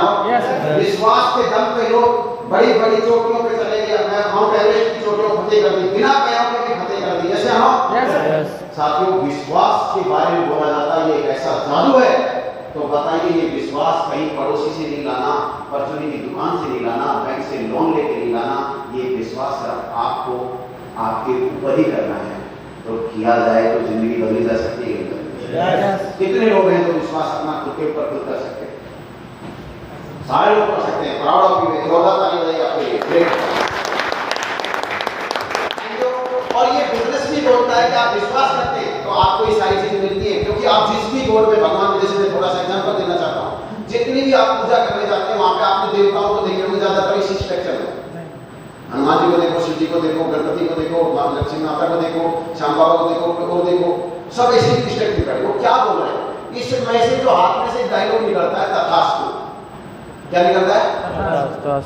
No? विश्वास के दम पे लोग बड़ी बड़ी चोटियों पे चले गए। मैं माउंट एवरेस्ट की चोटियों को फतेह कर दी, बिना पैरों के भी फतेह कर दी। ऐसे नो? साथियों, विश्वास के बारे में बोला जाता है ये एक ऐसा जादू है। तो बताइए, ये विश्वास कहीं पड़ोसी से नहीं लाना, परचूनी की दुकान से नहीं लाना, बैंक से लोन लेके नहीं लाना। ये विश्वास सिर्फ आपको आपके ऊपर ही करना है। तो किया जाए तो जिंदगी बदली जा सकती है। कितने लोग हैं जो विश्वास अपना खुद के ऊपर खुद कर सकते हैं? सारे लोग कर सकते हैं। Proud of you. जोरदार ताली बजाइए आपके लिए। ग्रेट। और ये बिजनेस भी बोलता है कि आप विश्वास करते हैं तो आपको ये सारी चीजें मिलती है। क्योंकि आप जिस भी गोड में भगवान, जैसे मैं थोड़ा सा एग्जांपल देना चाहता हूँ, जितनी भी आप पूजा करने जाते हैं वहां पे आपने देवताओं को देखे होंगे, ज्यादातर इसी स्ट्रक्चर में। हनुमान जी को देखो, शिव जी को देखो, गणपति को देखो, लक्ष्मी माता को देखो, श्याम बाबा को देखो, और देखो, सब ऐसे ही स्ट्रक्चर खड़े। वो क्या बोल रहे हैं? इसमें से जो हाथ में से डायलॉग निकलता है, तथास्तु। क्या निकलता है?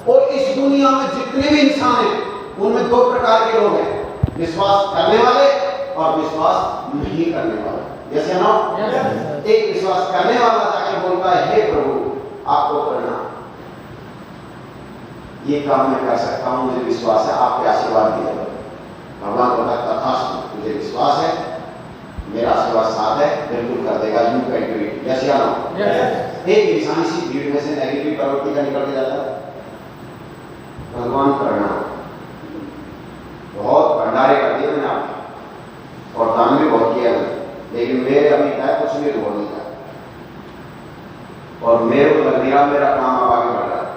और इस दुनिया में जितने भी इंसान हैं उनमें दो प्रकार के लोग हैं, विश्वास करने वाले और विश्वास नहीं करने वाले। जैसे ना एक विश्वास करने वाला जाके बोलता है, हे प्रभु आपको करना, ये काम मैं कर सकता हूं, मुझे विश्वास है, आपके आशीर्वाद दिया। भगवान बोलता है तथास्तु, मुझे विश्वास है, मेरा आशीर्वाद साथ है, बिल्कुल कर देगा। You can do it. Yes या नो? एक इंसान इसी भीड़ में से नेगेटिव प्रवृत्ति का निकल के जाता है, भगवान करना, बहुत भंडारे कर दिए मैंने आपको और दान भी बहुत किया है, लेकिन मेरे अभी तक कुछ भी हो नहीं था और मेरे को लग रहा मेरा काम अब आगे बढ़ रहा है।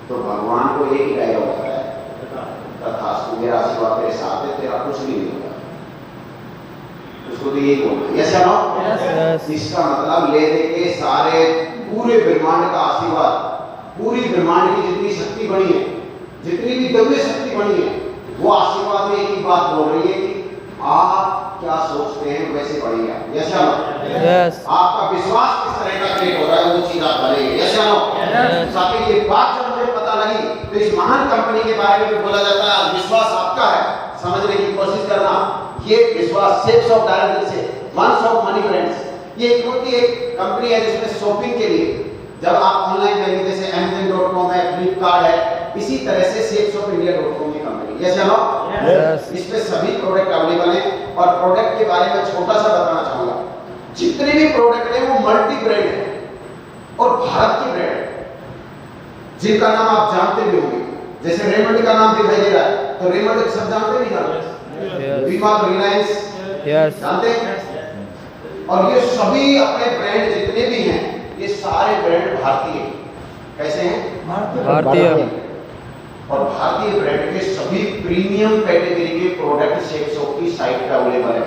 तो भगवान को एक ही डायलॉग होता है, तथास्तु, मेरा आशीर्वाद तेरे साथ है, तेरा कुछ भी नहीं होगा। उसको तो यही बोलना है। यस या नो? इसका मतलब ले दे के सारे पूरे ब्रह्मांड का आशीर्वाद, पूरी ब्रह्मांड की जितनी शक्ति बनी है, जितनी भी दिव्य शक्ति बनी है, वो आशीर्वाद में एक ही बात बोल रही है कि आप क्या सोचते हैं वैसे बढ़ेगा। यस या नो? आपका विश्वास किस तरह का क्रिएट हो रहा है वो चीज आप बनेंगे। यस या नो? साथ ये बात जब मुझे पता लगी तो इस महान कंपनी के बारे में भी बोला जाता है, विश्वास आपका है, समझने की कोशिश करना। ये विश्वास सेव्स ऑफ डायरेक्ट से वंस ऑफ मनी ब्रांड्स, ये एक कंपनी है जिसमें शॉपिंग के लिए जब आप ऑनलाइन जाएंगे, जैसे Amazon.com है, फ्लिपकार्ट है, इसी तरह से सेल्स ऑफ इंडिया.com की कंपनी। यस या नो? इस पे सभी प्रोडक्ट अवेलेबल हैं। और प्रोडक्ट के बारे में छोटा सा बताना चाहूंगा, जितने भी प्रोडक्ट हैं वो मल्टी ब्रांड है और भारत की ब्रांड है, जिनका नाम आप जानते भी होंगे। जैसे रेमंड का नाम दिखाई दे रहा है तो रेमंड सब जानते नहीं जानते? वीमार्ट, रिलायंस जानते हैं। और ये सभी अपने ब्रांड जितने भी हैं, ये सारे ब्रांड भारतीय। कैसे हैं? भारतीय। और भारतीय ब्रांड के सभी प्रीमियम कैटेगरी के प्रोडक्ट शेप्स की साइट पे अवेलेबल है।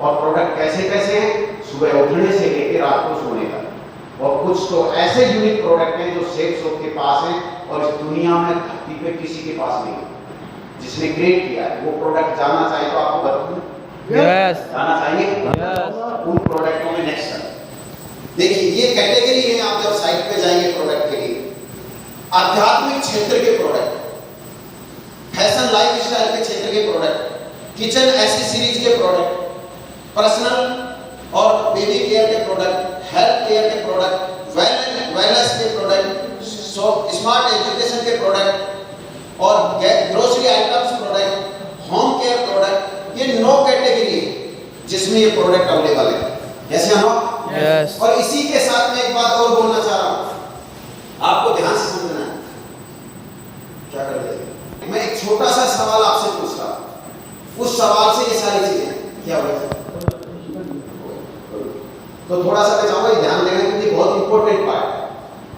और प्रोडक्ट कैसे कैसे हैं? सुबह उठने से लेकर रात को सोने तक। और कुछ तो ऐसे यूनिक प्रोडक्ट हैं जो शेप्स के पास हैं और इस दुनिया में धरती पे किसी के पास नहीं है, जिसने क्रिएट किया है। वो प्रोडक्ट जानना चाहिए तो आपको बताऊं? जानना चाहिए उन प्रोडक्टों में। नेक्स्ट देखिए, ये कैटेगरी है। आप जब साइट पे जाएंगे प्रोडक्ट के लिए, आध्यात्मिक क्षेत्र के प्रोडक्ट, फैशन लाइफस्टाइल के क्षेत्र के प्रोडक्ट, किचन एसेसरीज के प्रोडक्ट, पर्सनल और बेबी केयर के प्रोडक्ट, हेल्थ केयर के प्रोडक्ट, वेलनेस के प्रोडक्ट, स्मार्ट एजुकेशन के प्रोडक्ट और grocery items product, home care product, ये 9 कैटेगरी है जिसमें ये प्रोडक्ट अवेलेबल है। जैसे हम और इसी के साथ में एक बात और बोलना चाह रहा हूं, आपको ध्यान से समझना है। क्या कर रहे? मैं एक छोटा सा सवाल आपसे पूछ रहा हूं, उस सवाल से ये सारी चीजें क्या हो रही है। तो थोड़ा सा मैं चाहूंगा ध्यान देना क्योंकि बहुत इंपॉर्टेंट पार्ट है।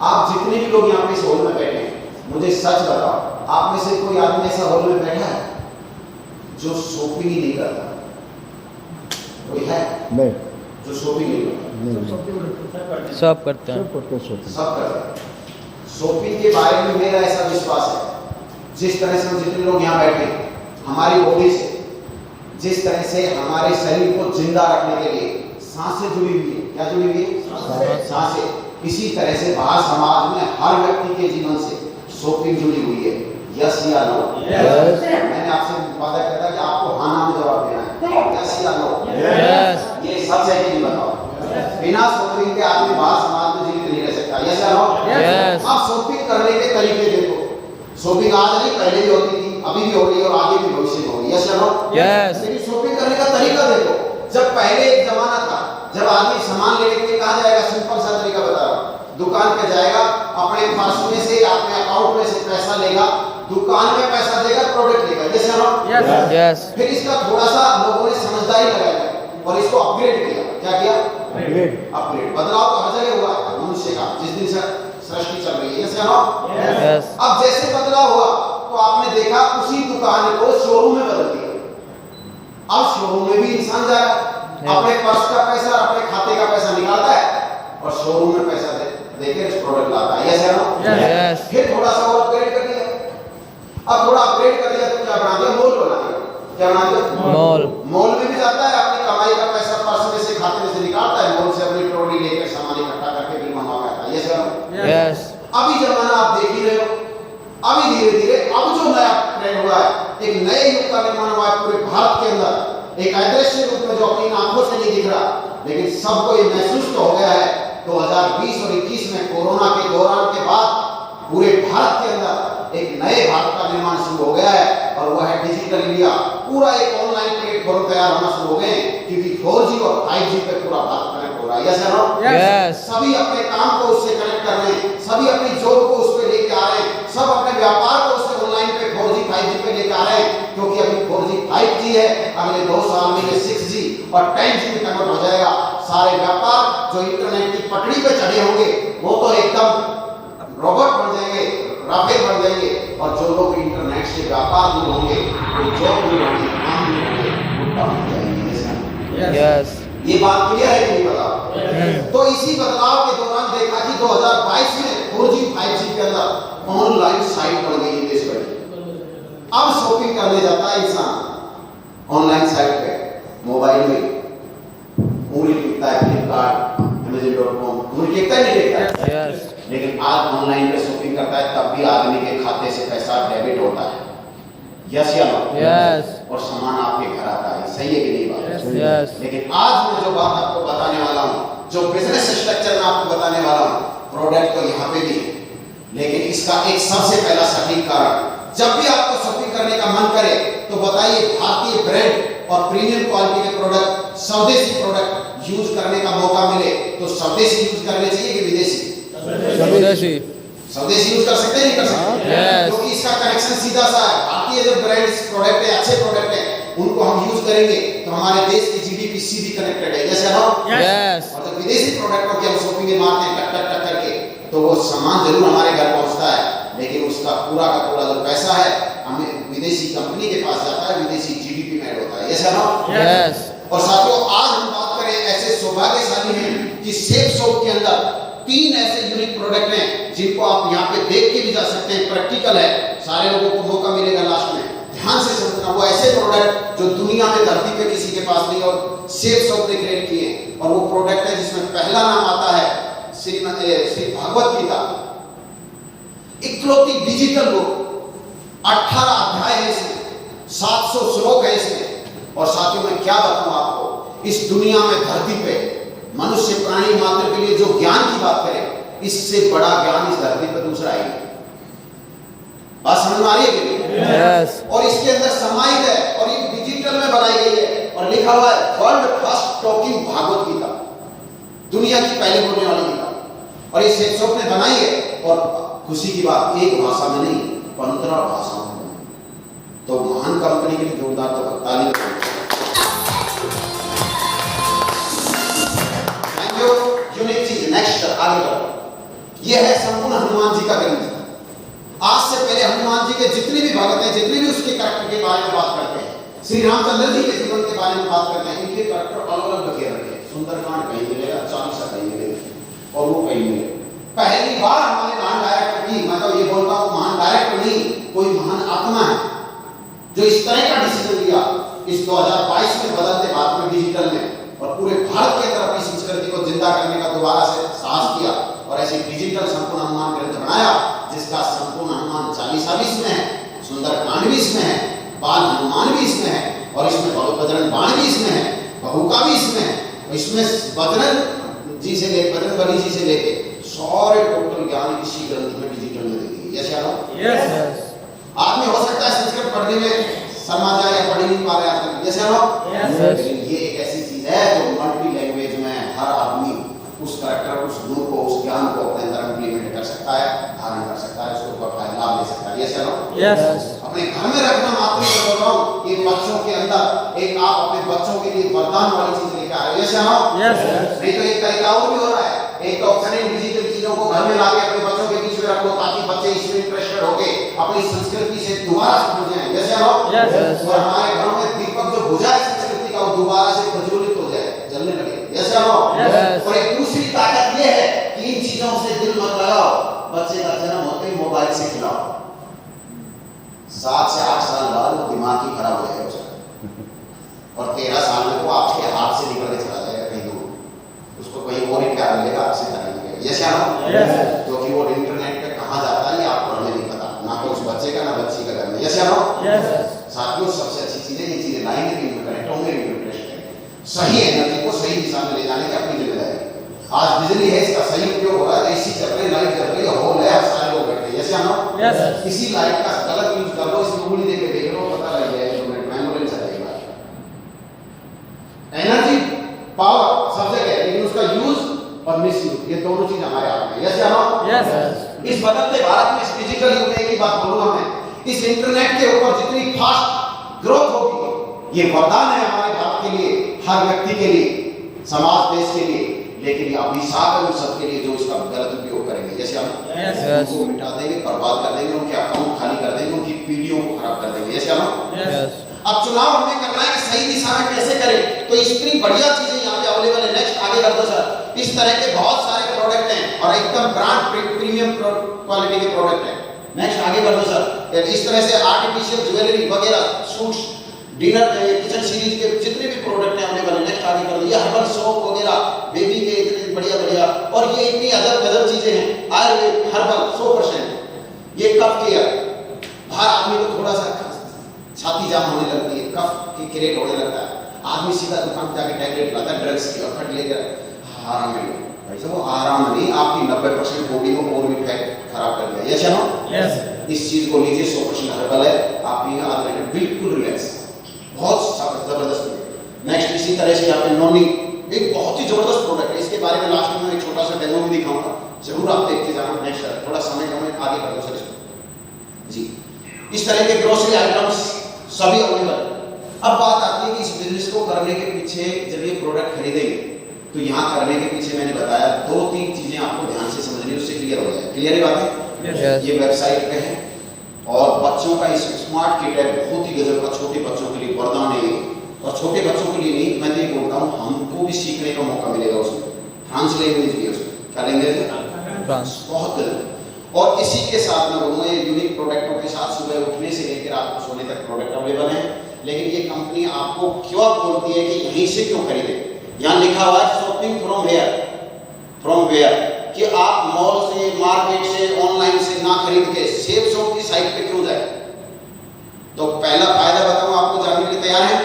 आप जितने भी लोग यहाँ पे इस हॉल में बैठे हैं, मुझे सच बताओ, आप में से कोई आदमी ऐसा हॉल में बैठा है जो शॉपिंग ही नहीं करता? कोई है? नहीं। जो शॉपिंग नहीं करता? सब करते हैं। सब करते हैं। शॉपिंग के बारे में मेरा ऐसा विश्वास है, जिस तरह से हम जितने लोग यहाँ बैठे हैं, हमारी बॉडी से जिस तरह से हमारे शरीर को जिंदा रखने के लिए सांसें जुड़ी हुई है। क्या जुड़ी हुई है? सांसें। इसी तरह से बाहर समाज में हर व्यक्ति के जीवन से शॉपिंग जुड़ी हुई है। यस या नो? मैंने आपसे वादा किया था कि आपको हाँ ना में जवाब देना है। यस या नो? ये सच है कि नहीं बताओ? बिना शॉपिंग के आदमी बाहर समाज में जीवित नहीं रह सकता। यस या नो? Yes. आप शॉपिंग करने के तरीके देखो। शॉपिंग आज नहीं, पहले भी होती थी, अभी भी हो रही है और आगे भी भविष्य में होगी। यस या नो? Yes. लेकिन शॉपिंग करने का तरीका देखो। जब पहले एक जमाना था, जब आदमी सामान लेने के लिए कहाँ जाएगा? सिंपल सा तरीका बता रहा हूँ। दुकान पे जाएगा, अपने पर्स में से, अपने अकाउंट में से पैसा लेगा, दुकान में पैसा देगा, प्रोडक्ट लेगा। यस या नो? Yes. फिर इसका थोड़ा सा लोगों ने समझदारी लगाई और इसको अपग्रेड किया। क्या किया? अपग्रेड। बदलाव तो हर जगह हुआ है मनुष्य का, जिस दिन से सृष्टि चल रही है। यस या नो? Yes. अब जैसे बदलाव हुआ तो आपने देखा उसी दुकान को शोरूम में बदल दिया। अब शोरूम में भी इंसान जा रहा है, अपने पर्स का पैसा, अपने खाते का पैसा निकालता है और शोरूम में पैसा देके प्रोडक्ट लाता है। यस या नो? Yes. फिर थोड़ा सा और अपग्रेड कर दिया। अब थोड़ा अपग्रेड कर दिया तो क्या बना दिया? मॉल बना दिया। क्या बना दिया? Mall. मॉल में भी जाता है, अपनी कमाई का पैसा पर्स में से, खाते में से निकालता है, मॉल से अपनी ट्रॉली लेकर सामान इकट्ठा करके बिल मंगवा के आता है। यस या नो? Yes. अभी जमाना आप देख ही रहे हो। अभी धीरे धीरे अब जो नया ट्रेंड हुआ है, एक नए युग का निर्माण हुआ है पूरे भारत के अंदर, एक अदृश्य रूप में जो अपनी आंखों से नहीं दिख रहा, लेकिन सबको ये महसूस तो हो गया है। 2020 और 21 में कोरोना के दौरान के बाद पूरे भारत के अंदर एक नए भारत का निर्माण शुरू हो गया है और वह है डिजिटल इंडिया। पूरा एक ऑनलाइन प्लेटफॉर्म तैयार होना शुरू हो गए, क्योंकि 4G और 5G पे पूरा भारत कनेक्ट हो रहा है। यस या नो? Yes. सभी अपने काम को उससे कनेक्ट कर रहे हैं, सभी अपनी जॉब को उस पे लेके आ रहे हैं, सब अपने व्यापार को उससे ऑनलाइन पे 4G 5G पे लेके आ रहे हैं, क्योंकि अभी 4G 5G है, अगले 2 साल में ये 6G और 10G में कन्वर्ट हो जाएगा। सारे व्यापार जो इंटरनेट की पटड़ी पे चढ़े होंगे वो तो एकदम रोबोट बन जाएंगे, राफेल बन जाएंगे, और जो लोग इंटरनेट से व्यापार दूर होंगे, वो जॉब दूर होंगे, काम दूर होंगे, वो डाउन हो जाएंगे। Yes. ये बात क्लियर है कि नहीं? बताओ। तो इसी बदलाव के दौरान देखा कि 2022 में 4G 5G के अंदर ऑनलाइन साइट बन गई देश भर की। अब शॉपिंग करने जाता है इंसान ऑनलाइन साइट पे, मोबाइल में उंगली टिकता है, फ्लिपकार्ट, Amazon.com, उंगली टिकता है, नहीं टिकता है? Yes. लेकिन आज ऑनलाइन पे शॉपिंग करता है, तब भी आदमी के खाते से पैसा डेबिट होता है। यस या नो? Yes. और सामान आपके घर आता है। सही है कि नहीं बात? Yes. लेकिन आज मैं जो बात आपको बताने वाला हूँ, जो बिजनेस स्ट्रक्चर में आपको बताने वाला हूँ, प्रोडक्ट तो यहाँ पे भी है, लेकिन इसका एक सबसे पहला सटीक कारण, जब भी आपको शॉपिंग करने का मन करे तो बताइए, भारतीय ब्रांड और प्रीमियम क्वालिटी के प्रोडक्ट, स्वदेशी प्रोडक्ट यूज करने का मौका मिले तो स्वदेशी यूज करने चाहिए कि विदेशी? स्वदेशी। स्वदेशी यूज कर सकते हैं, नहीं कर सकते? Yes. क्योंकि इसका कनेक्शन सीधा सा है। भारतीय जो ब्रांड्स प्रोडक्ट है, अच्छे प्रोडक्ट है, उनको हम यूज करेंगे तो हमारे देश की जीडीपी सीधी कनेक्टेड है। जैसे ना? Yes. और जब विदेशी प्रोडक्टों की हम शॉपिंग मारते हैं टक टक टक करके, तो वो सामान जरूर हमारे घर पहुंचता है, लेकिन उसका पूरा का पूरा जो पैसा है हमें विदेशी कंपनी के पास जाता है, विदेशी जीडीपी में ऐड होता है। ऐसा ना? Yes. और साथियों, आज हम बात करें, ऐसे सौभाग्यशाली हैं कि सेफ शॉप के अंदर 3 ऐसे यूनिक प्रोडक्ट हैं जिनको आप यहाँ पे देख के भी जा सकते हैं। प्रैक्टिकल है, सारे लोगों को मौका मिलेगा लास्ट में, ध्यान से समझना। वो ऐसे प्रोडक्ट जो दुनिया में धरती पे किसी के पास नहीं और सेफ शॉप ने क्रिएट किए, और वो प्रोडक्ट है जिसमें पहला नाम आता है श्री भगवत गीता, इकलौती डिजिटल बुक। 18 अध्याय है इसमें, 700 श्लोक है इसमें। और साथियों, मैं क्या बताऊं आपको, इस दुनिया में धरती पे मनुष्य प्राणी मात्र के लिए जो ज्ञान की बात करें, इससे बड़ा ज्ञान इस धरती पर दूसरा है। बात समझ में आ रही है कि नहीं? Yes. और इसके अंदर समाहित है, और ये डिजिटल में बनाई गई है, और लिखा हुआ है world first talking Bhagwat Gita, दुनिया की पहले बोलने वाली गीता। और इस सेक्शॉप ने बनाई है, और खुशी की बात, एक भाषा में नहीं, 15 भाषाओं में। तो महान कंपनी के लिए जोरदार तो ताली बजाएं। यूनिक चीज, नेक्स्ट आगे बढ़ो। यह है संपूर्ण हनुमान जी का ग्रंथ। आज से पहले हनुमान जी के जितने भी भगत हैं, जितने भी उसके कैरेक्टर के बारे में बात करते हैं, श्री रामचंद्र जी के जीवन के बारे में बात करते हैं, इनके कैरेक्टर अलग अलग बखे रखे हैं। सुंदरकांड कहीं मिलेगा, 40 कहीं मिलेगा, और वो कहीं मिलेगा। पहली बार हमारे महान डायरेक्टर की, मैं तो ये बोलता हूँ महान डायरेक्टर नहीं, कोई महान आत्मा है जो इस तरह का डिसीजन लिया इस 2022 में बदलते भारत में, डिजिटल में, और पूरे भारत के अंदर अपनी संस्कृति को जिंदा करने का दोबारा से साहस किया, और ऐसे डिजिटल संपूर्ण हनुमान ग्रंथ बनाया, जिसका संपूर्ण हनुमान चालीसा भी इसमें है, सुंदरकांड भी इसमें है, बाल हनुमान भी इसमें है, और इसमें बजरंग बाण भी इसमें है, बहुका भी इसमें है। इसमें बजरंग जी से लेकर, बजरंग बली जी से लेके सारे टोटल ज्ञान इसी ग्रंथ में डिजिटल में दे दिए। यस या नो? Yes. आदमी हो सकता है संस्कृत पढ़ने में शर्मा जाए या पढ़ ही नहीं पा रहे आजकल। यस या नो? Yes. लेकिन ये एक ऐसी चीज है जो मल्टी लैंग्वेज में हर आदमी उस कैरेक्टर, उस गुण को, उस ज्ञान को अपने अंदर इम्प्लीमेंट कर सकता है, धारण कर सकता है, उसको बकाया लाभ ले सकता है। यस या नो? Yes. अपने घर में रखना मात्र मैं बोल रहा हूँ, ये बच्चों के अंदर एक आप अपने बच्चों के लिए वरदान वाली चीज लेकर आ रहे हो। यस या नो? Yes. नहीं तो एक तरीका और भी हो रहा है, एक तो ऑप्शन डिजिटल चीजों को घर में लाके अपने बच्चों के बीच में रखो ताकि बच्चे इसमें इंटरेस्टेड होके अपनी संस्कृति से दोबारा समझ जाएं। यस या नो? Yes. और हमारे घरों में दीपक जो बुझा है संस्कृति का वो दोबारा से प्रज्वलित हो जाए, जलने लगे। यस या नो? Yes. और एक दूसरी ताकत ये है कि इन चीजों से दिल मत लगाओ, बच्चे का जन्म होते ही मोबाइल से खिलाओ, 7 से 8 साल बाद वो दिमाग ही खराब हो जाएगा उसका, और 13 साल में वो आपके हाथ से निकल के चला जाएगा कहीं दूर, उसको कहीं और ही प्यार मिलेगा, आपसे प्यार मिलेगा। यस या नो? क्योंकि वो इंटरनेट पे कहाँ जाता है ये आपको हमें नहीं पता, ना तो उस बच्चे का ना बच्ची का घर में। यस या नो? साथियों सबसे अच्छी चीजें ये चीजें लाएंगे कि कनेक्ट होंगे, इंटरेस्ट करेंगे, सही एनर्जी को सही दिशा में ले जाने की अपनी जिम्मेदारी। आज बिजली है, इसका सही उपयोग हो रहा है, एसी चल रही है, लाइट चल रही है, होल है, सारे लोग बैठे हैं। यस या नो? किसी लाइट का गलत यूज कर लो, इसमें उंगली देके देख लो, पता लग जाएगा, 2 मिनट में एम्बुलेंस आ जाएगा। एनर्जी पावर सब जगह है, लेकिन उसका यूज और मिस यूज ये दोनों चीज हमारे हाथ में। यस या नो? इस बदलते भारत में, इस डिजिटल युग में की बात बोलूंगा मैं, इस इंटरनेट के ऊपर जितनी फास्ट ग्रोथ होगी, ये वरदान है हमारे भारत के लिए, हर व्यक्ति के लिए, समाज, देश के लिए, लेकिन ये अभिशाप है उन सबके लिए जो इसका गलत उपयोग करेंगे। जैसे हम उनको मिटा देंगे, बर्बाद कर देंगे, उनके अकाउंट खाली कर देंगे, उनकी पीढ़ियों को खराब कर देंगे। जैसे हम अब चुनाव हमें करना है कि सही दिशा में कैसे करें, तो इतनी बढ़िया चीजें यहाँ पे अवेलेबल है। नेक्स्ट आगे कर दो सर। इस तरह के बहुत सारे प्रोडक्ट हैं और एकदम ब्रांड प्रीमियम क्वालिटी के प्रोडक्ट हैं। नेक्स्ट आगे कर दो सर। इस तरह से आर्टिफिशियल ज्वेलरी वगैरह, सूट्स, डिनर, किचन सीरीज के जितने भी प्रोडक्ट हैं अवेलेबल है। नेक्स्ट आगे कर दो। ये हर्बल सोप वगैरह, बेबी के इतने बढ़िया बढ़िया, और ये इतनी अजब गजब चीजें हैं। आयुर्वेद हर्बल 100%। ये कफ केयर, बाहर आदमी को थोड़ा सा छाती जाम होने लगती है, कफ की क्रिएट होने लगता है, आदमी सीधा दुकान पे जाके टैबलेट लाता है ड्रग्स की और फट लेकर आराम मिलेगा। भाई साहब वो आराम नहीं, आपकी 90% बॉडी को और भी खराब कर दिया। यस या नो? इस चीज को लीजिए, 100% हर्बल है, आप पिएंगे आधे घंटे बिल्कुल रिलैक्स, बहुत जबरदस्त। नेक्स्ट इसी तरह से यहाँ पे नोनी, एक बहुत ही जबरदस्त प्रोडक्ट है, इसके बारे में लास्ट में एक छोटा सा डेमो भी दिखाऊंगा, जरूर आप देखते जाना। नेक्स्ट थोड़ा समय कम आगे कर दो सर इसको जी। इस तरह के ग्रोसरी आइटम्स सभी अवेलेबल। अब बात आती है कि इस बिजनेस को करने के पीछे जब ये प्रोडक्ट खरीदेंगे तो यहाँ करने के पीछे मैंने बताया 2-3 चीजें आपको ध्यान से समझनी, उससे क्लियर हो जाए। क्लियर है बात? ये वेबसाइट पे है और बच्चों का इस स्मार्ट किट है, बहुत ही गजब का, छोटे बच्चों के लिए वरदान है ये। और छोटे बच्चों के लिए नहीं, मैं तो ये बोलता हूँ हमको भी सीखने का मौका मिलेगा उसमें। फ्रांस लैंग्वेज भी है उसमें, क्या लैंग्वेज है? फ्रांस। बहुत गजब। और इसी के साथ में बोलूँगा ये यूनिक प्रोडक्टों के साथ सुबह उठने से लेकर आपको सोने तक प्रोडक्ट अवेलेबल है। लेकिन ये कंपनी आपको क्यों बोलती है कि यहीं से क्यों खरीदे? यहाँ लिखा हुआ है शॉपिंग फ्रॉम वेयर, कि आप मॉल से, मार्केट से, ऑनलाइन से ना खरीद के सेफ शॉप की साइट पे क्यों जाए? तो पहला फायदा बताऊं आपको, जानने के लिए तैयार हैं?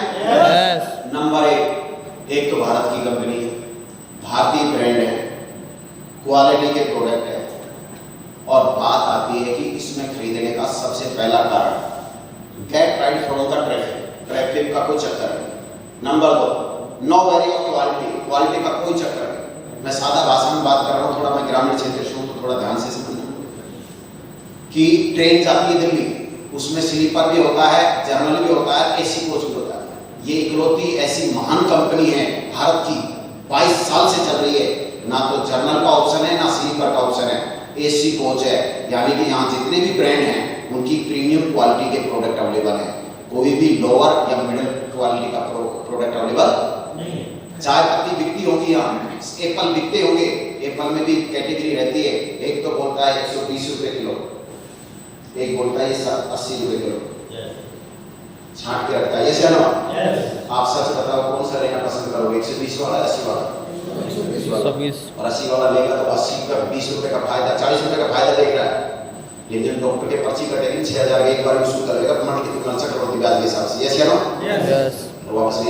नंबर 1, एक तो भारत की कंपनी है, भारतीय ब्रांड है, क्वालिटी के प्रोडक्ट है। और बात आती है कि इसमें खरीदने का सबसे पहला कारण, get right from the traffic का कोई चक्कर नहीं। Number 2, no worry of quality का कोई चक्कर नहीं। मैं सादा भाषा में बात कर रहा हूँ, थोड़ा मैं ग्रामीण क्षेत्र से हूँ तो थोड़ा ध्यान से समझना कि ट्रेन जाती है दिल्ली, उसमें स्लीपर भी होता है, जर्नल भी होता है, एसी कोच भी होता है। ये इकलौती ऐसी महान कंपनी है भारत की, 22 साल से चल रही है, ना तो जर्नल का ऑप्शन है ना स्लीपर का ऑप्शन है, एसी कोच है। यानी कि यहाँ जितने भी ब्रांड हैं उनकी प्रीमियम क्वालिटी के प्रोडक्ट अवेलेबल है, कोई भी लोअर या मिडिल क्वालिटी का प्रोडक्ट अवेलेबल नहीं है। चाय पत्ती बिकती होगी, यहाँ एप्पल बिकते होंगे, एप्पल में भी कैटेगरी रहती है, एक तो बोलता है 120 रुपए किलो, एक बोलता है 80 रुपए किलो, छांट के रखता है। ये सही ना? आप सच बताओ कौन सा लेना पसंद करोगे, 120 वाला 80 वाला? 120। और 80 वाला लेगा तो 80 का 20 रुपए का फायदा, 40 रुपए का फायदा देख रहा है। लेकिन डॉक्टर के पर्ची कटेगी 6000 एक बार वसूल करेगा, मंडी की दुकान से करोड़पति ब्याज के हिसाब से। यस या नो? यस। वापस